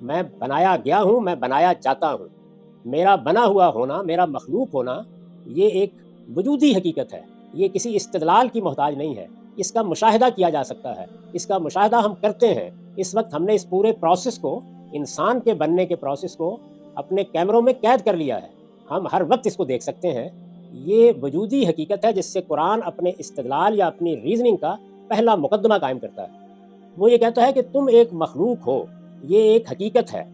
میں بنایا گیا ہوں، میں بنایا جاتا ہوں۔ میرا بنا ہوا ہونا، میرا مخلوق ہونا، یہ ایک وجودی حقیقت ہے، یہ کسی استدلال کی محتاج نہیں ہے۔ اس کا مشاہدہ کیا جا سکتا ہے، اس کا مشاہدہ ہم کرتے ہیں۔ اس وقت ہم نے اس پورے پروسیس کو، انسان کے بننے کے پروسیس کو اپنے کیمروں میں قید کر لیا ہے، ہم ہر وقت اس کو دیکھ سکتے ہیں۔ یہ وجودی حقیقت ہے جس سے قرآن اپنے استدلال یا اپنی ریزننگ کا پہلا مقدمہ قائم کرتا ہے۔ وہ یہ کہتا ہے کہ تم ایک مخلوق ہو، یہ ایک حقیقت ہے۔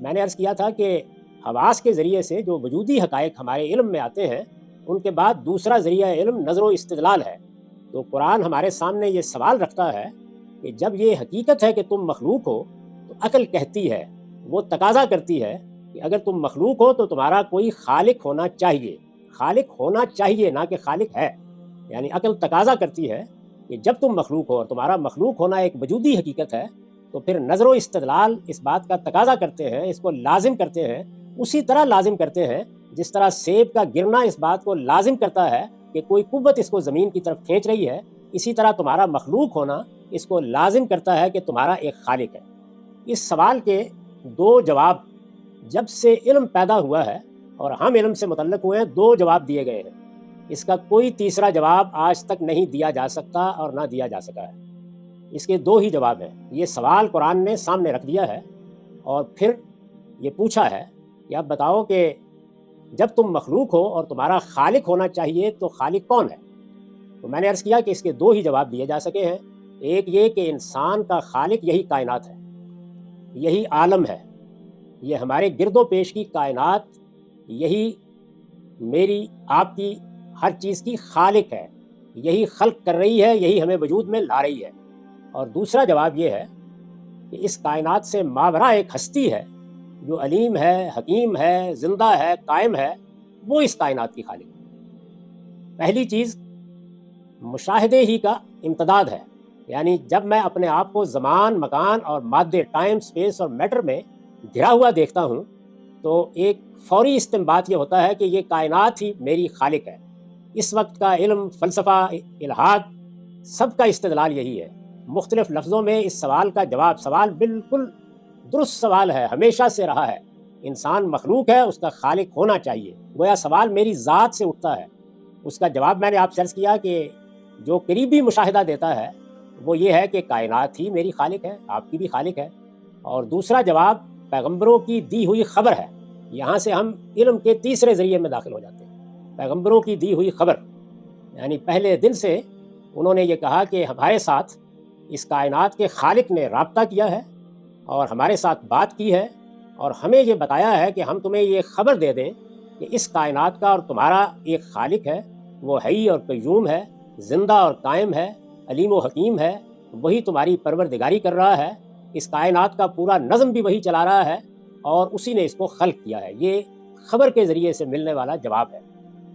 میں نے عرض کیا تھا کہ حواس کے ذریعے سے جو وجودی حقائق ہمارے علم میں آتے ہیں، ان کے بعد دوسرا ذریعہ علم نظر و استدلال ہے۔ تو قرآن ہمارے سامنے یہ سوال رکھتا ہے کہ جب یہ حقیقت ہے کہ تم مخلوق ہو، تو عقل کہتی ہے، وہ تقاضا کرتی ہے کہ اگر تم مخلوق ہو تو تمہارا کوئی خالق ہونا چاہیے۔ خالق ہونا چاہیے، نہ کہ خالق ہے۔ یعنی عقل تقاضا کرتی ہے کہ جب تم مخلوق ہو اور تمہارا مخلوق ہونا ایک وجودی حقیقت ہے، تو پھر نظر و استدلال اس بات کا تقاضا کرتے ہیں، اس کو لازم کرتے ہیں، اسی طرح لازم کرتے ہیں جس طرح سیب کا گرنا اس بات کو لازم کرتا ہے کہ کوئی قوت اس کو زمین کی طرف کھینچ رہی ہے، اسی طرح تمہارا مخلوق ہونا اس کو لازم کرتا ہے کہ تمہارا ایک خالق ہے۔ اس سوال کے دو جواب جب سے علم پیدا ہوا ہے اور ہم علم سے متعلق ہوئے ہیں، دو جواب دیے گئے ہیں۔ اس کا کوئی تیسرا جواب آج تک نہیں دیا جا سکتا اور نہ دیا جا سکا ہے۔ اس کے دو ہی جواب ہیں۔ یہ سوال قرآن نے سامنے رکھ دیا ہے اور پھر یہ پوچھا ہے کہ اب بتاؤ کہ جب تم مخلوق ہو اور تمہارا خالق ہونا چاہیے تو خالق کون ہے؟ تو میں نے عرض کیا کہ اس کے دو ہی جواب دیے جا سکے ہیں۔ ایک یہ کہ انسان کا خالق یہی کائنات ہے، یہی عالم ہے، یہ ہمارے گرد و پیش کی کائنات، یہی میری آپ کی ہر چیز کی خالق ہے، یہی خلق کر رہی ہے، یہی ہمیں وجود میں لا رہی ہے۔ اور دوسرا جواب یہ ہے کہ اس کائنات سے ماورا ایک ہستی ہے جو علیم ہے، حکیم ہے، زندہ ہے، قائم ہے، وہ اس کائنات کی خالق ہے۔ پہلی چیز مشاہدے ہی کا امتداد ہے، یعنی جب میں اپنے آپ کو زمان، مکان اور مادے، ٹائم، سپیس اور میٹر میں گھرا ہوا دیکھتا ہوں تو ایک فوری استنباط یہ ہوتا ہے کہ یہ کائنات ہی میری خالق ہے۔ اس وقت کا علم، فلسفہ، الہاد، سب کا استدلال یہی ہے۔ مختلف لفظوں میں اس سوال کا جواب، سوال بالکل درست سوال ہے، ہمیشہ سے رہا ہے۔ انسان مخلوق ہے، اس کا خالق ہونا چاہیے۔ گویا سوال میری ذات سے اٹھتا ہے۔ اس کا جواب میں نے آپ سے عرض کیا کہ جو قریبی مشاہدہ دیتا ہے وہ یہ ہے کہ کائنات ہی میری خالق ہے، آپ کی بھی خالق ہے۔ اور دوسرا جواب پیغمبروں کی دی ہوئی خبر ہے۔ یہاں سے ہم علم کے تیسرے ذریعے میں داخل ہو جاتے ہیں۔ پیغمبروں کی دی ہوئی خبر، یعنی پہلے دن سے انہوں نے یہ کہا کہ ہمارے ساتھ اس کائنات کے خالق نے رابطہ کیا ہے اور ہمارے ساتھ بات کی ہے اور ہمیں یہ بتایا ہے کہ ہم تمہیں یہ خبر دے دیں کہ اس کائنات کا اور تمہارا ایک خالق ہے، وہ حی اور قیوم ہے، زندہ اور قائم ہے، علیم و حکیم ہے، وہی تمہاری پروردگاری کر رہا ہے، اس کائنات کا پورا نظم بھی وہی چلا رہا ہے اور اسی نے اس کو خلق کیا ہے۔ یہ خبر کے ذریعے سے ملنے والا جواب ہے۔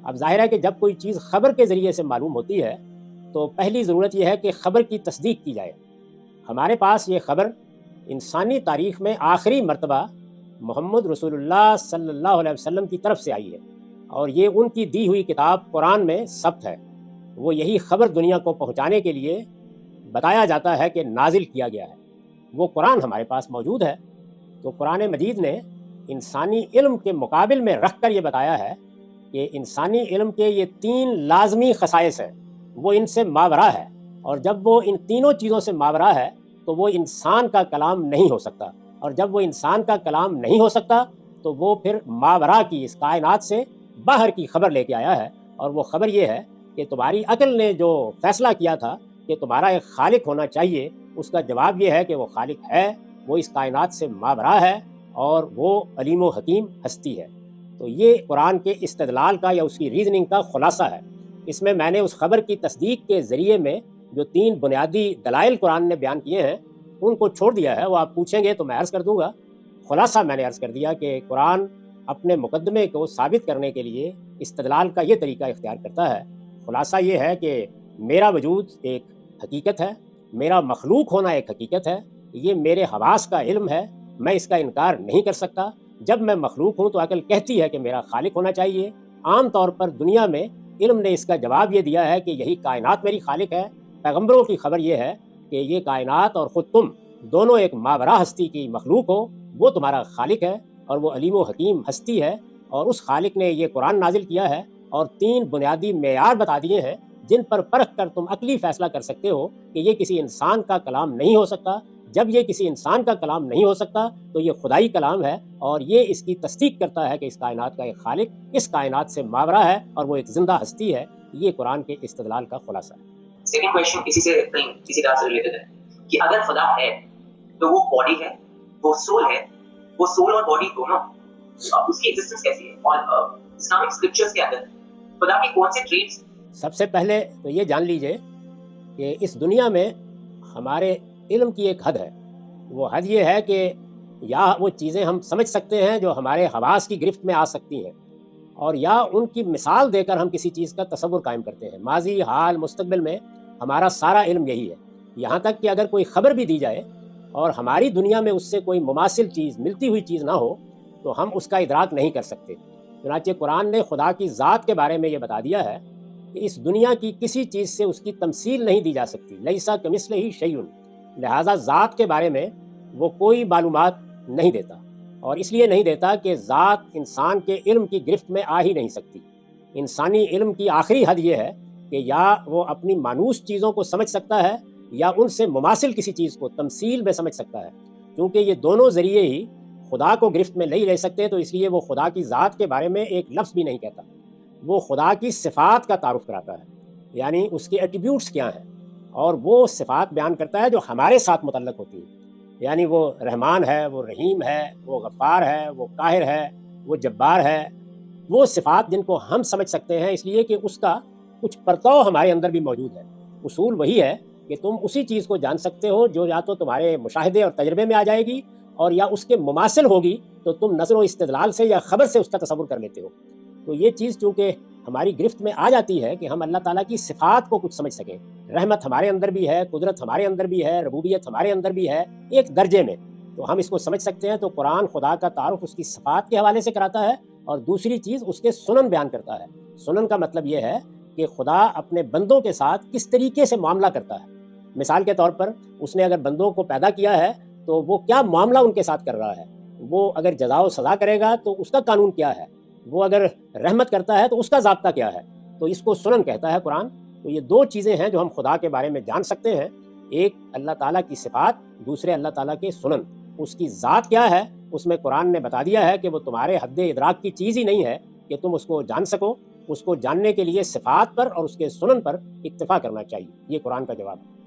اب ظاہر ہے کہ جب کوئی چیز خبر کے ذریعے سے معلوم ہوتی ہے تو پہلی ضرورت یہ ہے کہ خبر کی تصدیق کی جائے۔ ہمارے پاس یہ خبر انسانی تاریخ میں آخری مرتبہ محمد رسول اللہ صلی اللہ علیہ وسلم کی طرف سے آئی ہے اور یہ ان کی دی ہوئی کتاب قرآن میں ثبت ہے۔ وہ یہی خبر دنیا کو پہنچانے کے لیے بتایا جاتا ہے کہ نازل کیا گیا ہے۔ وہ قرآن ہمارے پاس موجود ہے۔ تو قرآن مجید نے انسانی علم کے مقابل میں رکھ کر یہ بتایا ہے کہ انسانی علم کے یہ تین لازمی خصائص ہیں، وہ ان سے ماورا ہے، اور جب وہ ان تینوں چیزوں سے ماورا ہے تو وہ انسان کا کلام نہیں ہو سکتا، اور جب وہ انسان کا کلام نہیں ہو سکتا تو وہ پھر ماورا کی، اس کائنات سے باہر کی خبر لے کے آیا ہے۔ اور وہ خبر یہ ہے کہ تمہاری عقل نے جو فیصلہ کیا تھا کہ تمہارا ایک خالق ہونا چاہیے، اس کا جواب یہ ہے کہ وہ خالق ہے، وہ اس کائنات سے ماورا ہے اور وہ علیم و حکیم ہستی ہے۔ تو یہ قرآن کے استدلال کا یا اس کی ریزننگ کا خلاصہ ہے۔ اس میں نے اس خبر کی تصدیق کے ذریعے میں جو تین بنیادی دلائل قرآن نے بیان کیے ہیں ان کو چھوڑ دیا ہے۔ وہ آپ پوچھیں گے تو میں عرض کر دوں گا۔ خلاصہ میں نے عرض کر دیا کہ قرآن اپنے مقدمے کو ثابت کرنے کے لیے استدلال کا یہ طریقہ اختیار کرتا ہے۔ خلاصہ یہ ہے کہ میرا وجود ایک حقیقت ہے، میرا مخلوق ہونا ایک حقیقت ہے، یہ میرے حواس کا علم ہے، میں اس کا انکار نہیں کر سکتا۔ جب میں مخلوق ہوں تو عقل کہتی ہے کہ میرا خالق ہونا چاہیے۔ عام طور پر دنیا میں علم نے اس کا جواب یہ دیا ہے کہ یہی کائنات میری خالق ہے۔ پیغمبروں کی خبر یہ ہے کہ یہ کائنات اور خود تم دونوں ایک ماورا ہستی کی مخلوق ہو، وہ تمہارا خالق ہے اور وہ علیم و حکیم ہستی ہے، اور اس خالق نے یہ قرآن نازل کیا ہے اور 3 بنیادی معیار بتا دیے ہیں جن پر پرکھ کر تم عقلی فیصلہ کر سکتے ہو کہ یہ کسی انسان کا کلام نہیں ہو سکتا۔ جب یہ کسی انسان کا کلام نہیں ہو سکتا تو یہ خدائی کلام ہے، اور یہ اس کی تصدیق کرتا ہے کہ اس کائنات کا ایک خالق اس کائنات سے ماورا ہے اور وہ ایک زندہ ہستی ہے۔ یہ قرآن کے استدلال کا خلاصہ ہے۔ سیکنڈ کویشچن اسی طرح سے ریلیٹڈ ہے کہ اگر خدا ہے تو وہ باڈی ہے، وہ سول اور باڈی دونوں اس کی ایگزسٹنس کیسی ہے، اور اسلامک اسکرپچرز کے اندر خدا کے کون سے ٹریٹس؟ سب سے پہلے تو یہ جان لیجئے کہ اس دنیا میں ہمارے علم کی ایک حد ہے۔ وہ حد یہ ہے کہ یا وہ چیزیں ہم سمجھ سکتے ہیں جو ہمارے حواس کی گرفت میں آ سکتی ہیں، اور یا ان کی مثال دے کر ہم کسی چیز کا تصور قائم کرتے ہیں۔ ماضی، حال، مستقبل میں ہمارا سارا علم یہی ہے، یہاں تک کہ اگر کوئی خبر بھی دی جائے اور ہماری دنیا میں اس سے کوئی مماثل چیز، ملتی ہوئی چیز نہ ہو تو ہم اس کا ادراک نہیں کر سکتے۔ چنانچہ قرآن نے خدا کی ذات کے بارے میں یہ بتا دیا ہے کہ اس دنیا کی کسی چیز سے اس کی تمثیل نہیں دی جا سکتی، لیسا کمثلہ شیء، لہٰذا ذات کے بارے میں وہ کوئی معلومات نہیں دیتا، اور اس لیے نہیں دیتا کہ ذات انسان کے علم کی گرفت میں آ ہی نہیں سکتی۔ انسانی علم کی آخری حد یہ ہے کہ یا وہ اپنی مانوس چیزوں کو سمجھ سکتا ہے یا ان سے مماثل کسی چیز کو تمثیل میں سمجھ سکتا ہے، کیونکہ یہ دونوں ذریعے ہی خدا کو گرفت میں نہیں لے سکتے، تو اس لیے وہ خدا کی ذات کے بارے میں ایک لفظ بھی نہیں کہتا۔ وہ خدا کی صفات کا تعارف کراتا ہے، یعنی اس کے ایٹریبیوٹس کیا ہیں، اور وہ صفات بیان کرتا ہے جو ہمارے ساتھ متعلق ہوتی ہیں، یعنی وہ رحمان ہے، وہ رحیم ہے، وہ غفار ہے، وہ قاہر ہے، وہ جبار ہے، وہ صفات جن کو ہم سمجھ سکتے ہیں، اس لیے کہ اس کا کچھ پرتو ہمارے اندر بھی موجود ہے۔ اصول وہی ہے کہ تم اسی چیز کو جان سکتے ہو جو یا تو تمہارے مشاہدے اور تجربے میں آ جائے گی، اور یا اس کے مماثل ہوگی تو تم نظر و استدلال سے یا خبر سے اس کا تصور کر لیتے ہو۔ تو یہ چیز چونکہ ہماری گرفت میں آ جاتی ہے کہ ہم اللہ تعالیٰ کی صفات کو کچھ سمجھ سکیں، رحمت ہمارے اندر بھی ہے، قدرت ہمارے اندر بھی ہے، ربوبیت ہمارے اندر بھی ہے ایک درجے میں، تو ہم اس کو سمجھ سکتے ہیں۔ تو قرآن خدا کا تعارف اس کی صفات کے حوالے سے کراتا ہے، اور دوسری چیز اس کے سنن بیان کرتا ہے۔ سنن کا مطلب یہ ہے کہ خدا اپنے بندوں کے ساتھ کس طریقے سے معاملہ کرتا ہے۔ مثال کے طور پر اس نے اگر بندوں کو پیدا کیا ہے تو وہ کیا معاملہ ان کے ساتھ کر رہا ہے، وہ اگر جزا و سزا کرے گا تو اس کا قانون کیا ہے، وہ اگر رحمت کرتا ہے تو اس کا ضابطہ کیا ہے، تو اس کو سنن کہتا ہے قرآن۔ تو یہ دو چیزیں ہیں جو ہم خدا کے بارے میں جان سکتے ہیں، ایک اللہ تعالیٰ کی صفات، دوسرے اللہ تعالیٰ کے سنن۔ اس کی ذات کیا ہے اس میں قرآن نے بتا دیا ہے کہ وہ تمہارے حد ادراک کی چیز ہی نہیں ہے کہ تم اس کو جان سکو۔ اس کو جاننے کے لیے صفات پر اور اس کے سنن پر اکتفا کرنا چاہیے۔ یہ قرآن کا جواب ہے۔